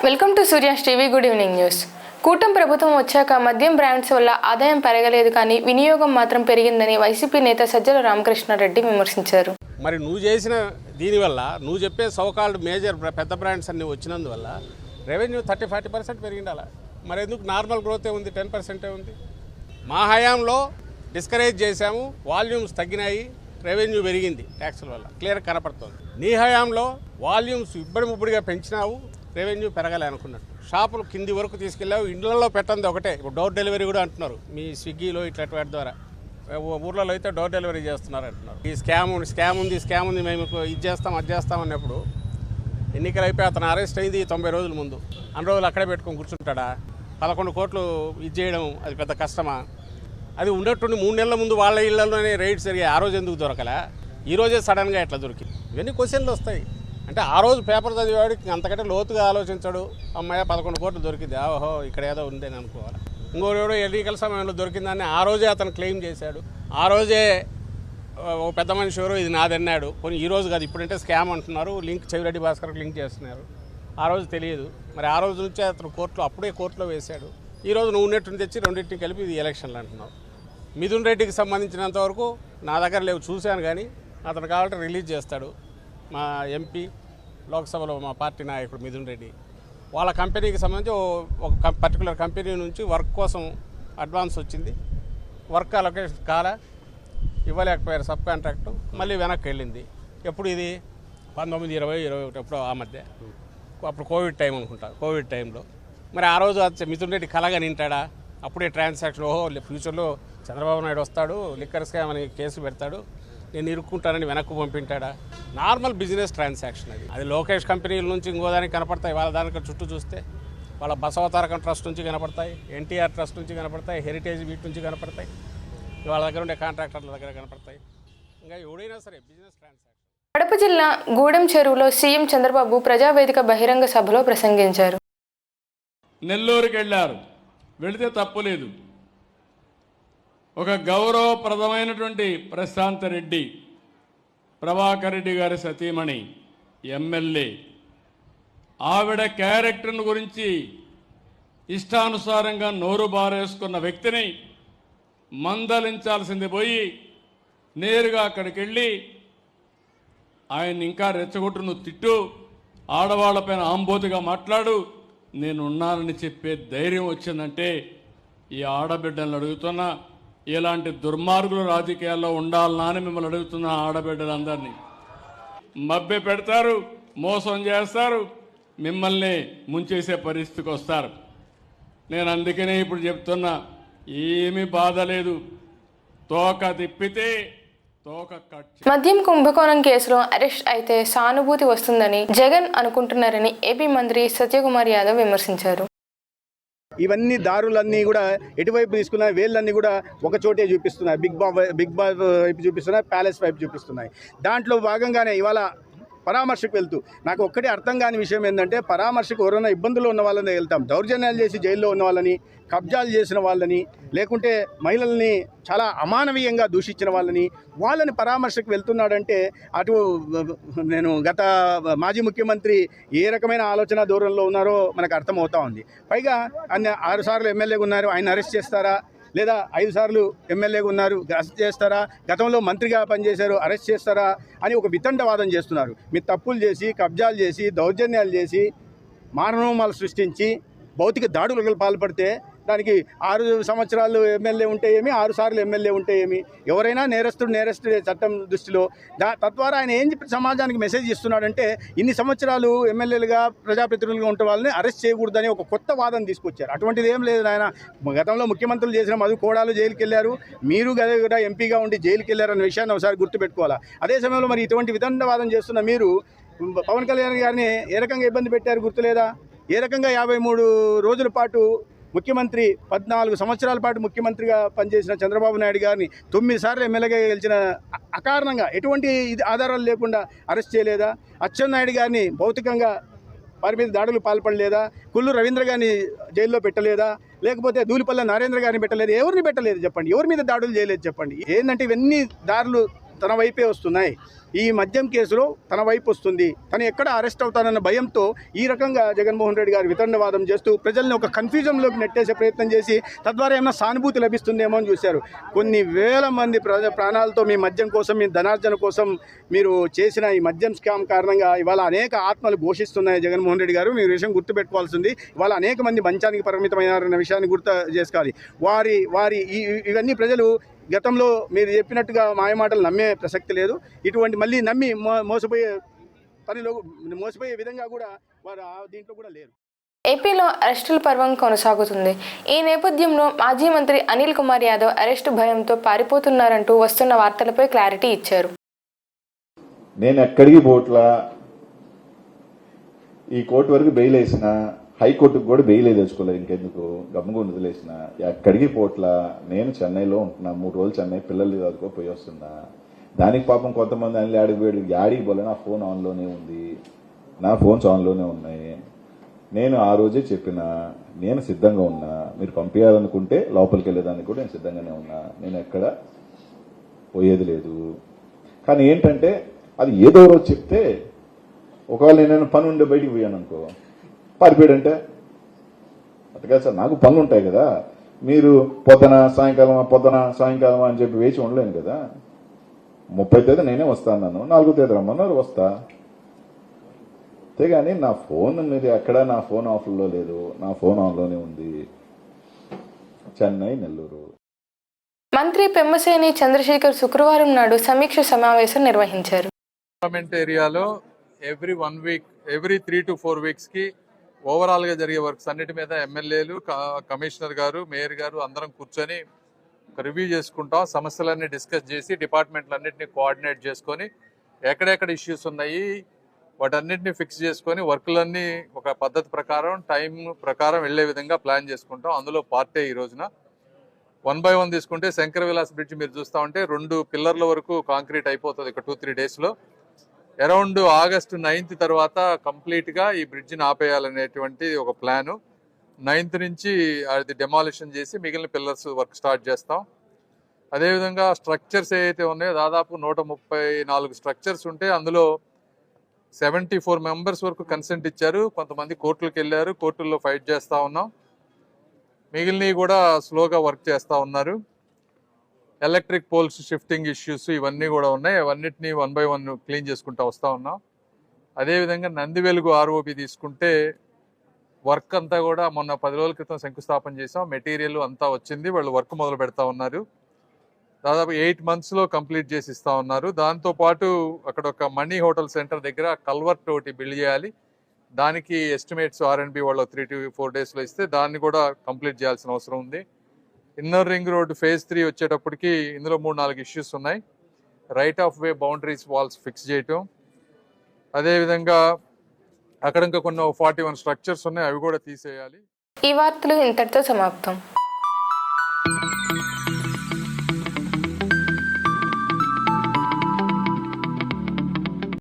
Welcome to Surya's TV. Good evening news. కూటమి ప్రభుత్వం వచ్చాక మద్యం బ్రాండ్స్ వల్ల ఆదాయం పెరగలేదు కానీ వినియోగం మాత్రం పెరిగిందని వైసీపీ నేత సజ్జల రామకృష్ణారెడ్డి విమర్శించారు. మరి నువ్వు చేసిన దీనివల్ల నువ్వు చెప్పే సోకాల్డ్ మేజర్ పెద్ద బ్రాండ్స్ అన్ని వచ్చినందువల్ల రెవెన్యూ 30-40% పెరిగిండాల. మరి ఎందుకు నార్మల్ గ్రోతే ఉంది, 10% ఉంది. మా హయాంలో డిస్కరేజ్ చేశాము, వాల్యూమ్స్ తగ్గినాయి, రెవెన్యూ పెరిగింది ట్యాక్సుల వల్ల, క్లియర్ కనపడుతుంది. నీ హయాంలో వాల్యూమ్స్ ఇబ్బడిముబ్బడిగా పెంచినావు, రెవెన్యూ పెరగాలి అనుకున్నట్టు. షాపులు కింది వరకు తీసుకెళ్ళావు, ఇండ్లలో పెట్టండి ఒకటే. ఇప్పుడు డోర్ డెలివరీ కూడా అంటున్నారు మీ స్విగ్గీలో ఇట్లాంటి వాటి ద్వారా. ఊర్లలో అయితే డోర్ డెలివరీ చేస్తున్నారు అంటున్నారు. ఈ స్కామ్ ఉంది మేము ఇది చేస్తాం అది చేస్తాం అన్నప్పుడు ఎన్నికలు అయిపోయి అతను అరెస్ట్ అయింది 90 రోజుల ముందు. అన్ని రోజులు అక్కడే పెట్టుకొని కూర్చుంటాడా? 11 కోట్లు ఇది చేయడం అది పెద్ద కష్టమా? అది ఉండేటువంటి 3 నెలల ముందు వాళ్ళ ఇళ్లలోనే రైడ్స్ జరిగాయి. ఆ రోజు ఎందుకు దొరకలే? ఈ రోజే సడన్గా ఎట్లా దొరికింది? ఇవన్నీ క్వశ్చన్లు వస్తాయి. అంటే ఆ రోజు పేపర్ చదివాడికి అంతకంటే లోతుగా ఆలోచించాడు. అమ్మాయి 11 కోట్లు దొరికింది, ఓహో ఇక్కడ ఏదో ఉందని అనుకోవాలి. ఇంకోడు ఎన్నికల సమయంలో దొరికిందని ఆ రోజే అతను క్లెయిమ్ చేశాడు. ఆ రోజే ఒక పెద్ద మనిషి ఎవరో ఇది నాదన్నాడు. కొన్ని ఈ రోజు కాదు, ఇప్పుడంటే స్కామ్ అంటున్నారు, లింక్ చెవిరెడ్డి భాస్కర్కి లింక్ చేస్తున్నారు. ఆ రోజు తెలియదు. మరి ఆ రోజు నుంచే అతను అప్పుడే కోర్టులో వేశాడు. ఈ రోజు నువ్వు ఉన్నట్టుని తెచ్చి రెండింటిని కలిపి ఇది ఎలక్షన్లు అంటున్నావు. మిథున్ రెడ్డికి సంబంధించినంత వరకు నా దగ్గర లేవు, చూశాను. కానీ అతను కావాలంటే రిలీజ్ చేస్తాడు. మా ఎంపీ లోక్సభలో మా పార్టీ నాయకుడు మిథున్ రెడ్డి వాళ్ళ కంపెనీకి సంబంధించి ఒక పర్టికులర్ కంపెనీ నుంచి వర్క్ కోసం అడ్వాన్స్ వచ్చింది. వర్క్ అలొకేషన్ ఇవ్వలేకపోయారు సబ్ కాంట్రాక్టు. మళ్ళీ వెనక్కి వెళ్ళింది. ఎప్పుడు ఇది 19-20-21 ఎప్పుడో ఆ మధ్య, అప్పుడు కోవిడ్ టైం అనుకుంటా. కోవిడ్ టైంలో మరి ఆ రోజు మిథున్ రెడ్డి కలగా నింటాడా? అప్పుడే ట్రాన్సాక్షన్, ఓహో ఫ్యూచర్లో చంద్రబాబు నాయుడు వస్తాడు, లిక్కర్ స్కామ్ అని కేసు పెడతాడు, నేను ఇరుక్కుంటానని వెనక్కు పంపింటాడా? నార్మల్ బిజినెస్ ట్రాన్సాక్షన్ అది లోకేష్ కంపెనీల నుంచి ఇంకో దానికి కనపడతాయి. వాళ్ళ దానికి చుట్టూ చూస్తే వాళ్ళ బసవతారకం ట్రస్ట్ నుంచి కనపడతాయి, ఎన్టీఆర్ ట్రస్ట్ నుంచి కనపడతాయి, హెరిటేజ్ వీటి నుంచి కనపడతాయి, వాళ్ళ దగ్గర ఉండే కాంట్రాక్టర్ల దగ్గర కనపడతాయి. ఇంకా ఎవడైనా సరే బిజినెస్ ట్రాన్సాక్షన్. కడప జిల్లా గూడెం చెరువులో సీఎం చంద్రబాబు ప్రజావేదిక బహిరంగ సభలో ప్రసంగించారు. నెల్లూరుకి వెళ్ళారు, వెళితే తప్పులేదు. ఒక గౌరవప్రదమైనటువంటి ప్రశాంత్ రెడ్డి, ప్రభాకర్ రెడ్డి గారి సతీమణి, ఎమ్మెల్యే, ఆవిడ క్యారెక్టర్ను గురించి ఇష్టానుసారంగా నోరు బారేసుకున్న వ్యక్తిని మందలించాల్సింది పోయి నేరుగా అక్కడికి వెళ్ళి ఆయన్ని ఇంకా రెచ్చగొట్టు, నువ్వు తిట్టు, ఆడవాళ్లపైన ఆంబోతిగా మాట్లాడు, నేనున్నానని చెప్పే ధైర్యం వచ్చిందంటే ఈ ఆడబిడ్డలను అడుగుతున్నా, ఇలాంటి దుర్మార్గులు రాజకీయాల్లో ఉండాలనా అని మిమ్మల్ని అడుగుతున్న ఆడబిడ్డలందరినీ. మభ్య పెడతారు, మోసం చేస్తారు, మిమ్మల్ని ముంచేసే పరిస్థితికి వస్తారు. నేను అందుకనే ఇప్పుడు చెప్తున్నా, ఏమీ బాధ లేదు, తోక తిప్పితే తోక కట్. మద్యం కుంభకోణం కేసులో అరెస్ట్ అయితే సానుభూతి వస్తుందని జగన్ అనుకుంటున్నారని ఏపీ మంత్రి సత్యకుమార్ యాదవ్ విమర్శించారు. ఇవన్నీ దారులన్నీ కూడా ఎటువైపు తీసుకున్నాయి, వేళ్ళన్నీ కూడా ఒక చోటే చూపిస్తున్నాయి. బిగ్ బాస్ వైపు చూపిస్తున్నాయి, ప్యాలెస్ వైపు చూపిస్తున్నాయి. దాంట్లో భాగంగానే ఇవాళ పరామర్శకు వెళ్తూ నాకు ఒక్కటే అర్థం కాని విషయం ఏంటంటే, పరామర్శకు ఎవరైనా ఇబ్బందుల్లో ఉన్న వాళ్ళని వెళ్తాం, దౌర్జన్యాలు చేసి జైల్లో ఉన్న వాళ్ళని, కబ్జాలు చేసిన వాళ్ళని, లేకుంటే మహిళల్ని చాలా అమానవీయంగా దూషించిన వాళ్ళని పరామర్శకు వెళ్తున్నాడంటే అటు నేను గత మాజీ ముఖ్యమంత్రి ఏ రకమైన ఆలోచన దూరంలో ఉన్నారో మనకు అర్థమవుతా ఉంది. పైగా ఆయన 6 సార్లు ఎమ్మెల్యేగా ఉన్నారు, ఆయన అరెస్ట్ చేస్తారా? లేదా 5 సార్లు ఎమ్మెల్యేగా ఉన్నారు, అరెస్ట్ చేస్తారా? గతంలో మంత్రిగా పనిచేశారు, అరెస్ట్ చేస్తారా అని ఒక వితండవాదం చేస్తున్నారు. మీరు తప్పులు చేసి, కబ్జాలు చేసి, దౌర్జన్యాలు చేసి, మానవమాలు సృష్టించి భౌతిక దాడులకు పాల్పడితే దానికి 6 సంవత్సరాలు ఎమ్మెల్యే ఉంటే ఏమి, 6 సార్లు ఎమ్మెల్యే ఉంటే ఏమి? ఎవరైనా నేరస్తుడే చట్టం దృష్టిలో. తద్వారా ఆయన ఏం చెప్పి సమాజానికి మెసేజ్ ఇస్తున్నాడంటే, ఇన్ని సంవత్సరాలు ఎమ్మెల్యేలుగా ప్రజాప్రతినిధులుగా ఉంటే వాళ్ళని అరెస్ట్ చేయకూడదని ఒక కొత్త వాదన తీసుకొచ్చారు. అటువంటిది ఏం లేదు. ఆయన గతంలో ముఖ్యమంత్రులు చేసిన మధు కోడాలు జైలుకి వెళ్ళారు, మీరు కూడా ఎంపీగా ఉండి జైలుకి వెళ్ళారన్న విషయాన్ని ఒకసారి గుర్తుపెట్టుకోవాలా. అదే సమయంలో మరి ఇటువంటి వితండవాదం చేస్తున్న మీరు పవన్ కళ్యాణ్ గారిని ఏ రకంగా ఇబ్బంది పెట్టారు గుర్తులేదా? ఏ రకంగా 53 రోజుల పాటు ముఖ్యమంత్రి, 14 సంవత్సరాల పాటు ముఖ్యమంత్రిగా పనిచేసిన చంద్రబాబు నాయుడు గారిని 9 సార్లు ఎమ్మెల్యేగా గెలిచిన అకారణంగా ఎటువంటి ఆధారాలు లేకుండా అరెస్ట్ చేయలేదా? అచ్చెన్నాయుడు గారిని భౌతికంగా వారి మీద దాడులు పాల్పడలేదా? కుల్లు రవీంద్ర గారిని జైల్లో పెట్టలేదా? లేకపోతే ధూళిపల్ల నరేంద్ర గారిని పెట్టలేదు? ఎవరిని పెట్టలేదు చెప్పండి? ఎవరి మీద దాడులు చేయలేదు చెప్పండి? ఏంటంటే ఇవన్నీ దారులు తన వైపే వస్తున్నాయి. ఈ మద్యం కేసులో తన వైపు వస్తుంది. తను ఎక్కడ అరెస్ట్ అవుతానన్న భయంతో ఈ రకంగా జగన్మోహన్ రెడ్డి గారు వితండవాదం చేస్తూ ప్రజల్ని ఒక కన్ఫ్యూజన్లోకి నెట్టేసే ప్రయత్నం చేసి తద్వారా ఏమైనా సానుభూతి లభిస్తుందేమో అని చూశారు. కొన్ని వేల మంది ప్రాణాలతో మీ మద్యం కోసం, మీ ధనార్జన కోసం మీరు చేసిన ఈ మద్యం స్కామ్ కారణంగా ఇవాళ అనేక ఆత్మలు ఘోషిస్తున్నాయి. జగన్మోహన్ రెడ్డి గారు మీరు విషయం గుర్తుపెట్టుకోవాల్సింది. ఇవాళ అనేక మంది మంచానికి పరిమితమైనారన్న విషయాన్ని గుర్తు చేసుకోవాలి. వారి ఇవన్నీ ప్రజలు గతంలో మీరు చెప్పినట్టుగా మాయమాటలు నమ్మే ప్రసక్తి లేదు. ఇటువంటి మళ్ళీ నమ్మి మోసపోయే విధంగా కూడా వారు దీంట్లో కూడా లేరు. ఏపీలో అరెస్టుల పర్వం కొనసాగుతుంది. ఈ నేపథ్యంలో మాజీ మంత్రి అనిల్ కుమార్ యాదవ్ అరెస్టు భయంతో పారిపోతున్నారంటూ వస్తున్న వార్తలపై క్లారిటీ ఇచ్చారు. నేను ఎక్కడికి పోట్లా, ఈ కోర్టు వరకు బెయిల్ వేసిన, హైకోర్టుకు కూడా బెయిల్ తెచ్చుకోలేదు, ఇంకెందుకు గమ్ముగా వదిలేసిన, ఎక్కడికి పోట్లా. నేను చెన్నైలో ఉంటున్నా, 3 రోజులు చెన్నై పిల్లలు చదువుకో పోయి వస్తున్నా. దానికి పాపం కొంతమంది అన్ని యాడికి పోలే, నా ఫోన్ ఆన్లోనే ఉంది, నా ఫోన్స్ ఆన్లోనే ఉన్నాయి. నేను ఆ రోజే చెప్పిన, నేను సిద్ధంగా ఉన్నా, మీరు పంపించాలనుకుంటే లోపలికి వెళ్ళేదానికి కూడా నేను సిద్ధంగానే ఉన్నా, నేను ఎక్కడ పోయేది లేదు. కానీ ఏంటంటే అది ఏదో రోజు చెప్తే, ఒకవేళ నేను పని ఉండే బయటికి పోయాను అనుకో, పారిపోయాడంటే అట్టగా సార్, నాకు పనులు ఉంటాయి కదా. మీరు పొద్దున సాయంకాలం అని చెప్పి వేచి ఉండలేను కదా. 30వ తేదీ నేనే వస్తాను, 4వ తేదీ రమ్మన్నారు, వస్తా. అంతేగాని నా ఫోన్ మీరు ఎక్కడ, నా ఫోన్ ఆఫ్లో లేదు, నా ఫోన్ ఆన్లోనే ఉంది. చెన్నై, నెల్లూరు. మంత్రి పెమ్మసేని చంద్రశేఖర్ శుక్రవారం నాడు సమీక్ష సమావేశం నిర్వహించారు. పార్లమెంట్ ఏరియాలో every 1 week, every 3 to 4 weeks కి ఓవరాల్ గా జరిగే వర్క్స్ అన్నిటి మీద ఎమ్మెల్యేలు, కమిషనర్ గారు, మేయర్ గారు అందరం కూర్చొని రివ్యూ చేసుకుంటాం. సమస్యలన్నీ డిస్కస్ చేసి డిపార్ట్మెంట్లన్నింటినీ కోఆర్డినేట్ చేసుకొని ఎక్కడెక్కడ ఇష్యూస్ ఉన్నాయి వాటన్నిటిని ఫిక్స్ చేసుకొని వర్క్లన్నీ ఒక పద్ధతి ప్రకారం, టైం ప్రకారం వెళ్లే విధంగా ప్లాన్ చేసుకుంటాం. అందులో పార్టీ ఈ రోజున 1 by 1 తీసుకుంటే శంకర విలాస్ బ్రిడ్జ్ మీరు చూస్తా ఉంటే 2 పిల్లర్ల వరకు కాంక్రీట్ అయిపోతుంది ఒక 2-3 డేస్లో. అరౌండ్ August 9th తర్వాత కంప్లీట్గా ఈ బ్రిడ్జిని ఆపేయాలనేటువంటి ఒక ప్లాను. 9th నుంచి అది డెమాలిషన్ చేసి మిగిలిన పిల్లర్స్ వర్క్ స్టార్ట్ చేస్తాం. అదేవిధంగా స్ట్రక్చర్స్ ఏవైతే ఉన్నాయో దాదాపు 134 స్ట్రక్చర్స్ ఉంటే అందులో 74 members వరకు కన్సెంట్ ఇచ్చారు. కొంతమంది కోర్టులకు వెళ్ళారు, కోర్టుల్లో ఫైట్ చేస్తూ ఉన్నాం. మిగిలినవి కూడా స్లోగా వర్క్ చేస్తూ ఉన్నారు. ఎలక్ట్రిక్ పోల్స్ షిఫ్టింగ్ ఇష్యూస్ ఇవన్నీ కూడా ఉన్నాయి. అవన్నిటిని 1 by 1 క్లీన్ చేసుకుంటూ వస్తూ ఉన్నాం. అదేవిధంగా నందివెలుగు ఆర్ఓబి తీసుకుంటే వర్క్ అంతా కూడా మొన్న 10 రోజుల క్రితం శంకుస్థాపన చేసాం. మెటీరియల్ అంతా వచ్చింది, వాళ్ళు వర్క్ మొదలు పెడతా ఉన్నారు. దాదాపు 8 monthsలో కంప్లీట్ చేసి ఇస్తా ఉన్నారు. దాంతోపాటు అక్కడ ఒక మనీ హోటల్ సెంటర్ దగ్గర కల్వర్ట్ ఒకటి బిల్డ్ చేయాలి. దానికి ఎస్టిమేట్స్ R&B వాళ్ళు 3 to 4 daysలో ఇస్తే దాన్ని కూడా కంప్లీట్ చేయాల్సిన అవసరం ఉంది. ఇన్నర్ రింగ్ రోడ్ phase 3 వచ్చేటప్పటికి ఇందులో 3-4 ఇష్యూస్ ఉన్నాయి. Right of way boundaries walls fix చేయటం, అదేవిధంగా అక్కడ ఇంకా కొన్ని 41 స్ట్రక్చర్స్ ఉన్నాయి, అవి కూడా తీసేయాలి. ఈ వార్తలు ఇంతటితో సమాప్తం.